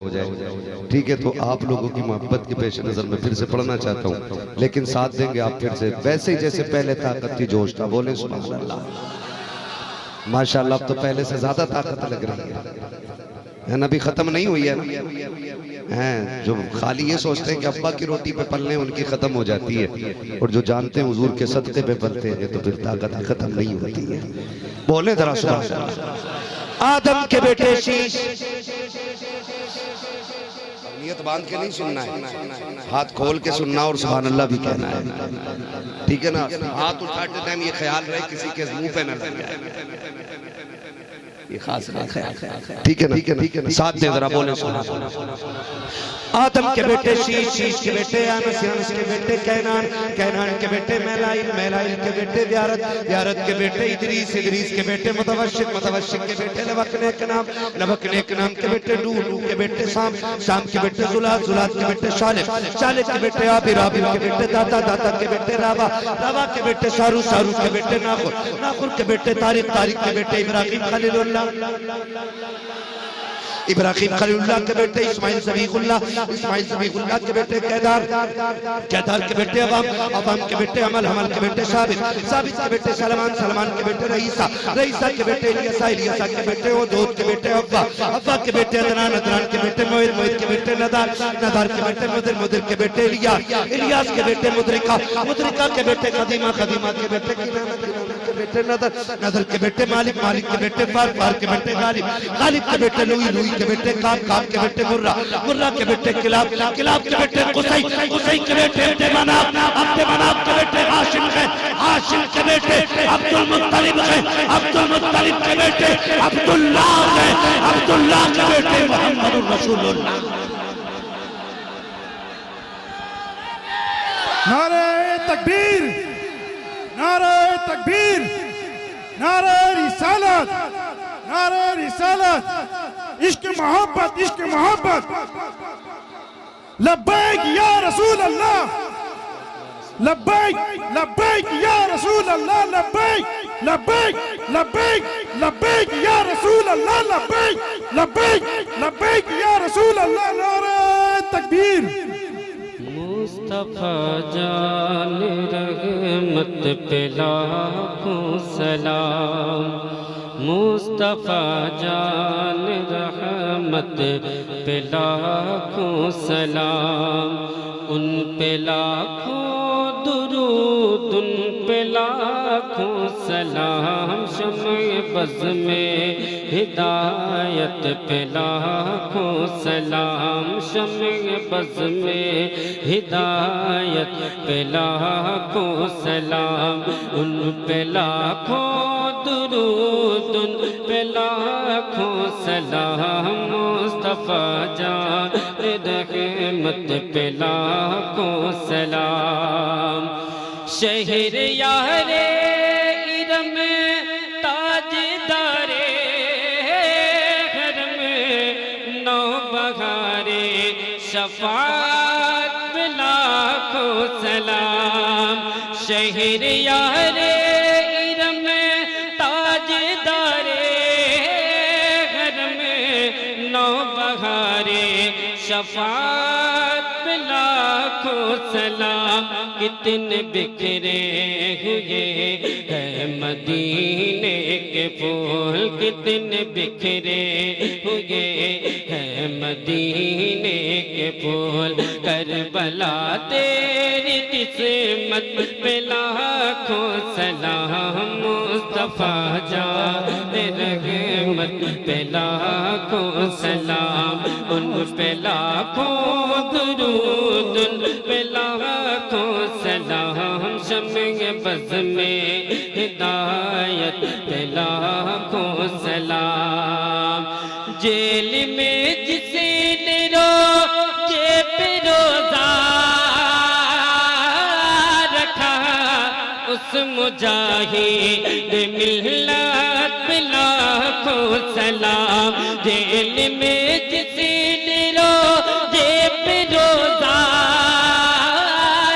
जाए। ठीक है, तो आप लोगों की मोहब्बत के पेश नजर में फिर से पढ़ना चाहता हूँ, लेकिन साथ देंगे आप फिर से वैसे ही जैसे पहले ताकत थी, जोश था। बोले सुभान अल्लाह। माशाअल्लाह, अब तो पहले से ज्यादा ताकत लग रही है ना। अभी खत्म नहीं हुई है ना। हैं जो खाली ये सोचते हैं कि अब्बा की रोटी पे पलने उनकी खत्म हो जाती है, और जो जानते हैं हुजूर के सदके पे पलते हैं तो फिर ताकत खत्म नहीं होती है। बोले जरा सुभान अल्लाह। आदम के बेटे शीश, नियत बांध के नहीं सुनना है, हाथ खोल के सुनना और सुभान अल्लाह भी कहना है। ठीक है ना। हाथ उठाते टाइम ये ख्याल रहे किसी के मुंह पे न लग जाए, ये खास ख्याल। ठीक है ना, ठीक है ना। साथ दे जरा, बोले आदम के बेटे शीश, शीश के बेटे अनस, अनस के बेटे कैनान, कैनान के बेटे मैलाइल, मैलाइल के बेटे व्यारत, व्यारत के बेटे इदरीस, इदरीस के बेटे मुतवशिक, मुतवशिक के बेटे नबक नेक नाम, नबक नेक नाम के बेटे नूह, नूह के बेटे शाम, शाम के बेटे जुलात, जुलात के बेटे शालिक, शालिक के बेटे आबिर, आबिर के बेटे दाता, दाता के बेटे रावा, रावा के बेटे शारू, शारू के बेटे नाखुर, नाखुर के बेटे तारिक, तारिक के बेटे इब्राहिम खलीलुल्लाह, इब्राहिम खलीलुल्लाह के बेटे इस्माइल सबीहुल्लाह, इस्माइल सबीहुल्लाह के बेटे केदार, केदार के बेटे अवाम, अवाम के बेटे अमल, अमल के बेटे साबित, साबित के बेटे सलमान, सलमान के बेटे रईसा, रईसा के बेटे इलियासा, इलियासा के बेटे ओदोद के बेटे अब्बा, अब्बा के बेटे अदनान, अदनान के बेटे मोहिर, मोहिर के बेटे नदार, नदार के बेटे मुदिर, मुदिर के बेटे इलियास, इलियास के बेटे मुदरिका, मुदरिका के बेटे खदीमा, खदीमा के बेटे किनाना, किनाना के बेटे नदर, नदर के बेटे मालिक, मालिक के बेटे फार, फार के बेटे गालिब, गालिब के बेटे लुई, लुई के बेटे काब, काब के बेटे मुर्रा, मुर्रा के बेटे किलाब, किलाब के बेटे कुसै, कुसै के बेटे अब्दे मनाफ, अब्दे मनाफ के बेटे हाशिम है, हाशिम के बेटे अब्दुल मुत्तलिब है, अब्दुल मुत्तलिब के बेटे अब्दुल्लाह है, अब्दुल्लाह के बेटे मुहम्मदुर रसूलुल्लाह। नारे तकबीर, नारे तकबीर, नारे रिसालत, नारे रिसालत, इश्क मोहब्बत, इश्क मोहब्बत। लब्बैक या रसूल अल्लाह, लब्बैक, लब्बैक या रसूल अल्लाह, लब्बैक, लब्बैक, लब्बैक, लब्बैक या रसूल अल्लाह, लब्बैक, लब्बैक, लब्बैक या रसूल अल्लाह। नारे तकबीर। मुस्तफा जान रहमत पे लाखों सलाम, मुस्तफा जान रहमत पे लाखों सलाम, उन पे लाखों दुरूद, उन पे लाखों सलाम। शम्ए बज़ में हिदायत पे लाखों सलाम, शम्ए बज़ में हिदायत पे लाखों सलाम, उन पे लाखों दुरूद, उन पे लाखों सलाम। मुस्तफा जान रहमत पे लाखों सलाम। शहर यारे इरम ताजदारे हरम, नौ बहारे शफाअत पे लाखों सलाम। शहर यारे इरम ताजदारे हरम, नौ बहारे शफाअत पे लाखों सलाम। कितने बिखरे हुए हैं मदीने के फूल, कितने बिखरे हुए हैं मदीने के फूल। करबला तेरी किस्मत पे लाखों सलाम। मुस्तफा जान रहमत पे लाखों सलाम, उन पे लाखों दुरूद, उन पे लाखों सलाम। शम्ए बज़ में हिदायत पे लाखों सलाम। जेल में जिसे रोजे पे रोजा रखा, उस मुजाहिद मिल्लत पे लाखों सलाम। जेल में जिसे रोजे पे रोजा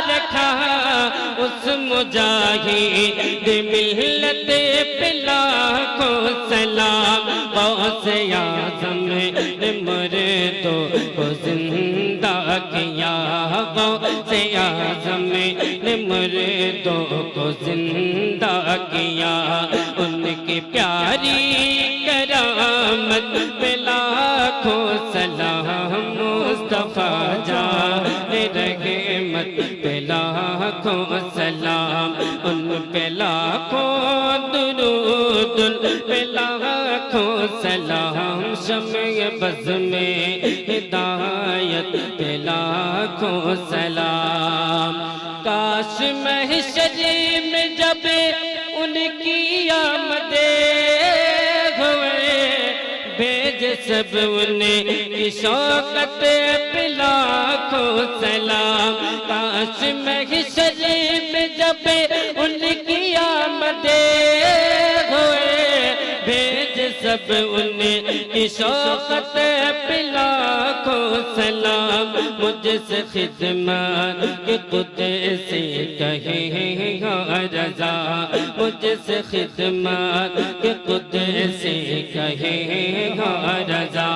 रखा, उस मुजाहिद मिल्लत पे लाखों सलाम। गौसे आज़म मुर्द मुर्दों को जिंदा किया, गौसे आज़म ने मुर्दों को जिंदा किया। उनकी प्यारी करामत पे लाखों सलाम, मुस्तफा जाने रहमत पे लाखों सलाम, उन पे लाखों दुरूद, उन पे लाखों सलाम। शम्ए बज़ में हिदायत पे लाखों सलाम। काश महशर में जब उनकी आमदे हुए, भेज सब उन्हें की शौकत पे लाखों सलाम। काश महशर में जब उनकी आमदे हुए, भेज सब उन्हें की शौकत पे लाखों सलाम। मुझसे खिदमत के कुदसी कहेगा रज़ा, मुझसे खिदमत के कुदसी कहेगा रज़ा।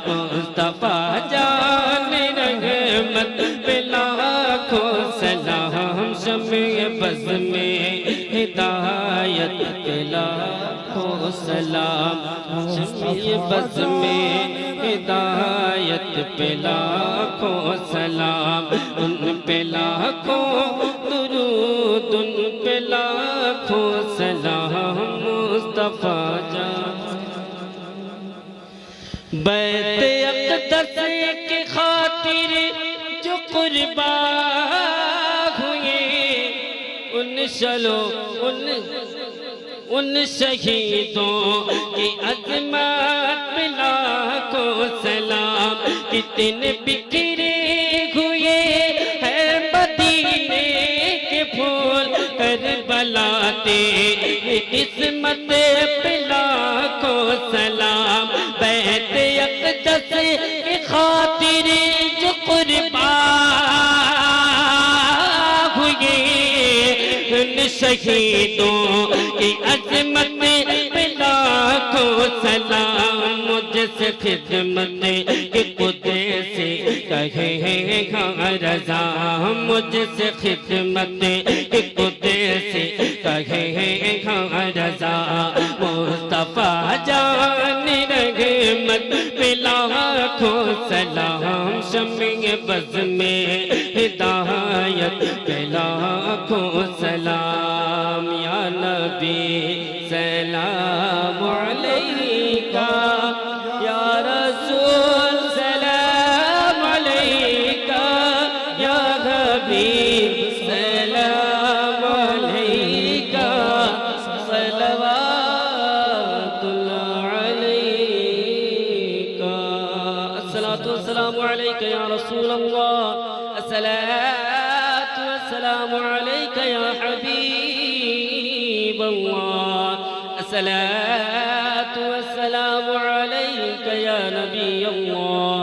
मुस्तफा जाने रहमत पे लाखों सलाम। शम्ए बज़ में हिदायत पे लाखों सलाम। शम्ए बज़ में हिदायत पे लाखों सलाम। उन पे लाखों दुरूद, उन पे लाखों सलाम। मुस्तफा जान बैत अक़दस की खातिर जो कुर्बान हुए, उन शलो उन शहीदों की अज़मत पे लाखों सलाम। कितने बिखरे हुए हैं मदीने के फूल, करबला तेरी किस्मत पे लाखों सलाम। बैत अक़दस की खातिर जो कुर्बान हुए, उन शहीदों की अज़मत पे लाखों सलाम। मुझसे खिदमत के कुदसी कहेगा रज़ा, मुझसे खिदमत के कुदसी कहेगा रज़ा। मुस्तफा जाने रहमत पे लाखों सलाम। शम्ए बज़ में हिदायत पे लाखों सलाम। या नबी सलाम अलैका, या रसूल सलाम अलैका, या हबीब सलाम अलैका, सलवातुल्लाह अलैका। अस्सलातु वस्सलामु अलैका या रसूल अल्लाह, अस्सलातु वस्सलामु अलैका या हबीब अल्लाह, अस्सलातु वस्सलामु अलैका या नबी अल्लाह,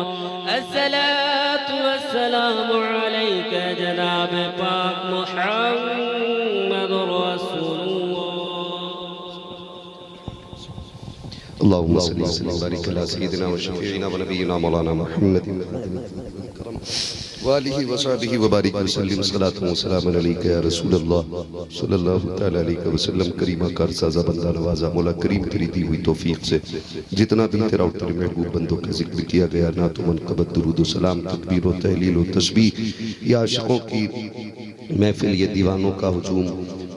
अस्सलातु वस्सलामु अलैका जनाब पाक मुहम्मदुर रसूलुल्लाह। अल्लाहुम्मा सल्लि व बारिक अला सय्यिदिना व शफीइना व नबियिना मौलाना मुहम्मदिन व आलिहि व सहबिहि व बारिक व सल्लिम सलातु व सलामन अलैका या रसूल अल्लाह सल्लल्लाहु तआला अलैहि वसल्लम। करीमा कारसाज़ा बंदा नवाज़ा मौला करीम तेरी दी हुई तौफीक से जितना भी तेरा और तेरे महबूब बंदों का जिक्र किया गया, ना तो मनक़बत दुरूद व सलाम, तकबीर व तहलील व तस्बीह, या आशिकों की महफिल, ये दीवानों का हुजूम,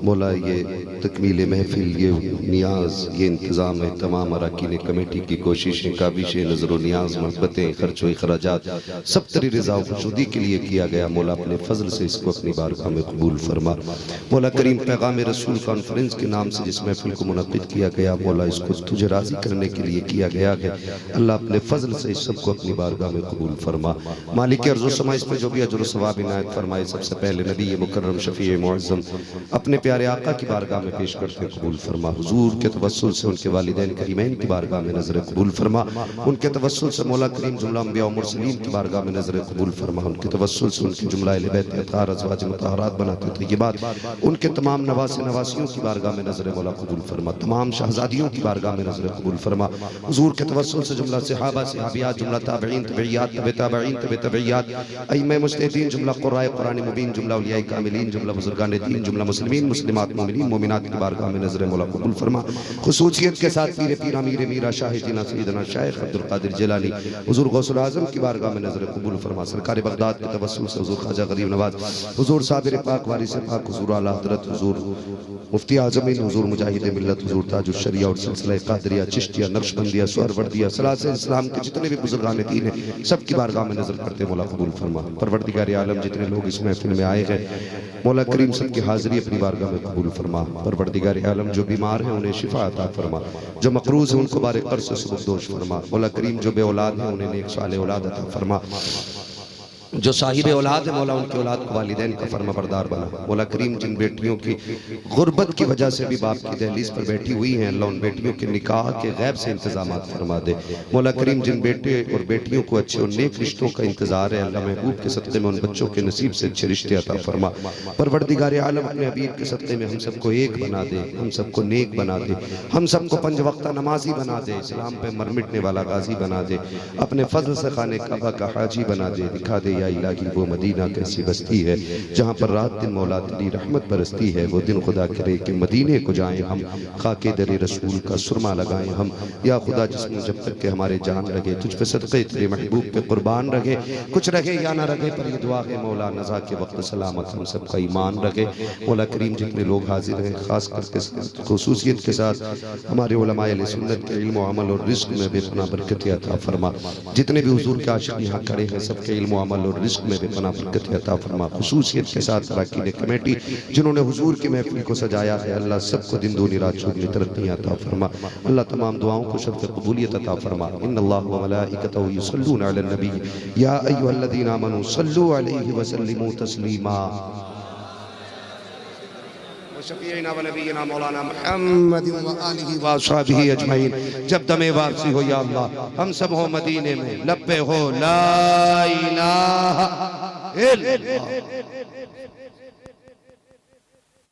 मौला ये तकमील महफिल, ये नियाज, ये इंतज़ाम है, तमाम अरकान कमेटी की कोशिशें, काबिशें, नज़र नियाज, महब्बतें, खर्च व अखराजात सब तेरी रज़ा व खुशनुदी के लिए किया गया। मौला अपने फजल से इसको अपनी बारगाह में कबूल फरमा। मौला करीम पैगाम रसूल कॉन्फ्रेंस के नाम से जिस महफिल को मुनक़्क़िद किया गया, मौला इसको तुझे राज़ी करने के लिए किया गया है। अल्लाह अपने फजल से इस सबको अपनी बारगाह में कबूल फरमा। मालिक अर्ज़ व समा इस पर जो भी अजर व सवाब इनायत फरमाए। सबसे पहले नबी मुकर्रम शफ़ी मुअज़्ज़म अपने प्यारे आका की बारगाह में में पेश करते कबूल फरमा। हुजूर के तवस्सुल से उनके वालिदैन करीमैन की बारगाह में नजर कबूल फरमा। उनके तवस्सुल से मौला करीम जुमला अंबिया और मुरसलीन की बारगाह में नजर कबूल फरमा। उनके तवस्सुल से उनके जुमला अहले बैत अतहार अज़वाज मुतहहरात बनाते तय्यबात उनके तमाम नवासे नवासियों की बारगाह में नजर मौला कबूल फरमा। तमाम शहजादियों की बारगाह में नजर कबूल फरमा। हुजूर के तवस्सुल से जुमला सहाबा सहाबियात जुमला ताबईन तबईयात तबे ताबईन तबे तबईयात अइम्मा मुज्तहिदीन जुमला कुर्राए कुरान मुबीन जुमला औलियाए कामिलीन जुमला बुजुर्गान दीन जुमला मुस्लिमीन मुस्लिमात मोमिनीन मोमिनात की बारगाह में नजर मौला कबूल फरमा। खुसूसियत के साथ पीर पीर अमीर मीरा शाह जीना सैयदना शेख अब्दुल कादिर जिलानी हुजूर गौसुल आजम की बारगाह में नजर कबूल फरमा। सरकार बगदाद के तवस्सुल से हुजूर ख्वाजा गरीब नवाज हुजूर साबिर पाक वारिस पाक हुजूर आला हज़रत हुजूर मुफ्ती आज़मीन हुजूर मुजाहिद मिल्लत हुजूर ताजुश शरिया और सिलसिला कादरिया चिश्तिया नक्शबंदिया सुहरवर्दिया सलासिल इस्लाम के जितने भी बुजुर्गान दीन हैं सब की बारगाह में नजर करते मौला कबूल फरमा। परवरदिगार आलम जितने लोग इस महफिल में आए हैं मौला करीम सब की हाजिरी अपनी बारगाह में कबूल फरमा। परवरदिगार आलम जो बीमार हैं उन्हें शिफा अता फरमा। जो मकरूज हैं उनको बारे कर्ज से सुबुकदोश फरमा। मौला करीम जो बे औलाद हैं उन्हें नेक साले औलाद अता फरमा। जो साहिब औलाद है मौला उनकी औलाद को वालिदैन का फर्मा बरदार बना। मौला करीम जिन बेटियों की गुर्बत की वजह से भी बाप की दहलीज पर बैठी हुई हैं अल्लाह उन बेटियों के निकाह के गैब से इंतजामात फरमा दे। मौला करीम जिन बेटे और बेटियों को अच्छे और नेक रिश्तों का इंतजार है अल्लाह महबूब के सदक़े में उन बच्चों के नसीब से अच्छे रिश्ते अता फरमा। परवरदिगार आलम अपने हबीब के सदक़े में हम सबको एक बना दे, हम सबको नेक बना दे, हम सबको पंज वक्ता नमाजी बना दे, इस्लाम पे मर मिटने वाला गाजी बना दे, अपने फजल से खाने काबा का हाजी बना दे। दिखा दे या इलाही वो मदीना कैसी बस्ती है जहाँ पर रात दिन मौला तेरी रहमत बरसती है। वो दिन खुदा करे कि मदीने को जाएं हम, खाके दरे रसूल का सुरमा लगाएं हम। या खुदा जिसमें जब तक के हमारे जान लगे तुझ पे सदक़े तेरे महबूब पे कुर्बान रहे, कुछ रहे या ना रहे पर ये दुआ है मौला नज़ा के वक्त सलामत हम सबका ईमान रहे। मौला करीम जितने लोग हाजिर हैं खास करके खुसूसियत के साथ हमारे उलमाए अहले सुन्नत के इल्म और अमल और रिज़्क़ में बेपनाह बरकत अता फरमा। जितने भी हुजूर के आशिक यहाँ खड़े हैं सबके इल्म और अमल और रिज़्क़ में बेपनाह बरकत अता फरमा। खुसूसियत के साथ अरकान कमेटी जिन्होंने हुजूर की महफिल को सजाया है अल्लाह सबको दिन दूनी रात चौगुनी तरक्की अता फरमा। अल्लाह तमाम दुआओं को शर्त कबूलियत अता फरमा। इन्नल्लाह व मलाइकतहु युसल्लूना अलन नबी या अय्युहल्लज़ीना आमनू सल्लू अलैहि व सल्लिमू तस्लीमा। शफीना व नबीना मौलाना मुहम्मद व आलिहि व अस्हाबिहि अजमईन। जब दमे वापसी हो या अल्लाह हम सब हो मदीने में लब्बे हो ला इलाहा इल्लल्लाह।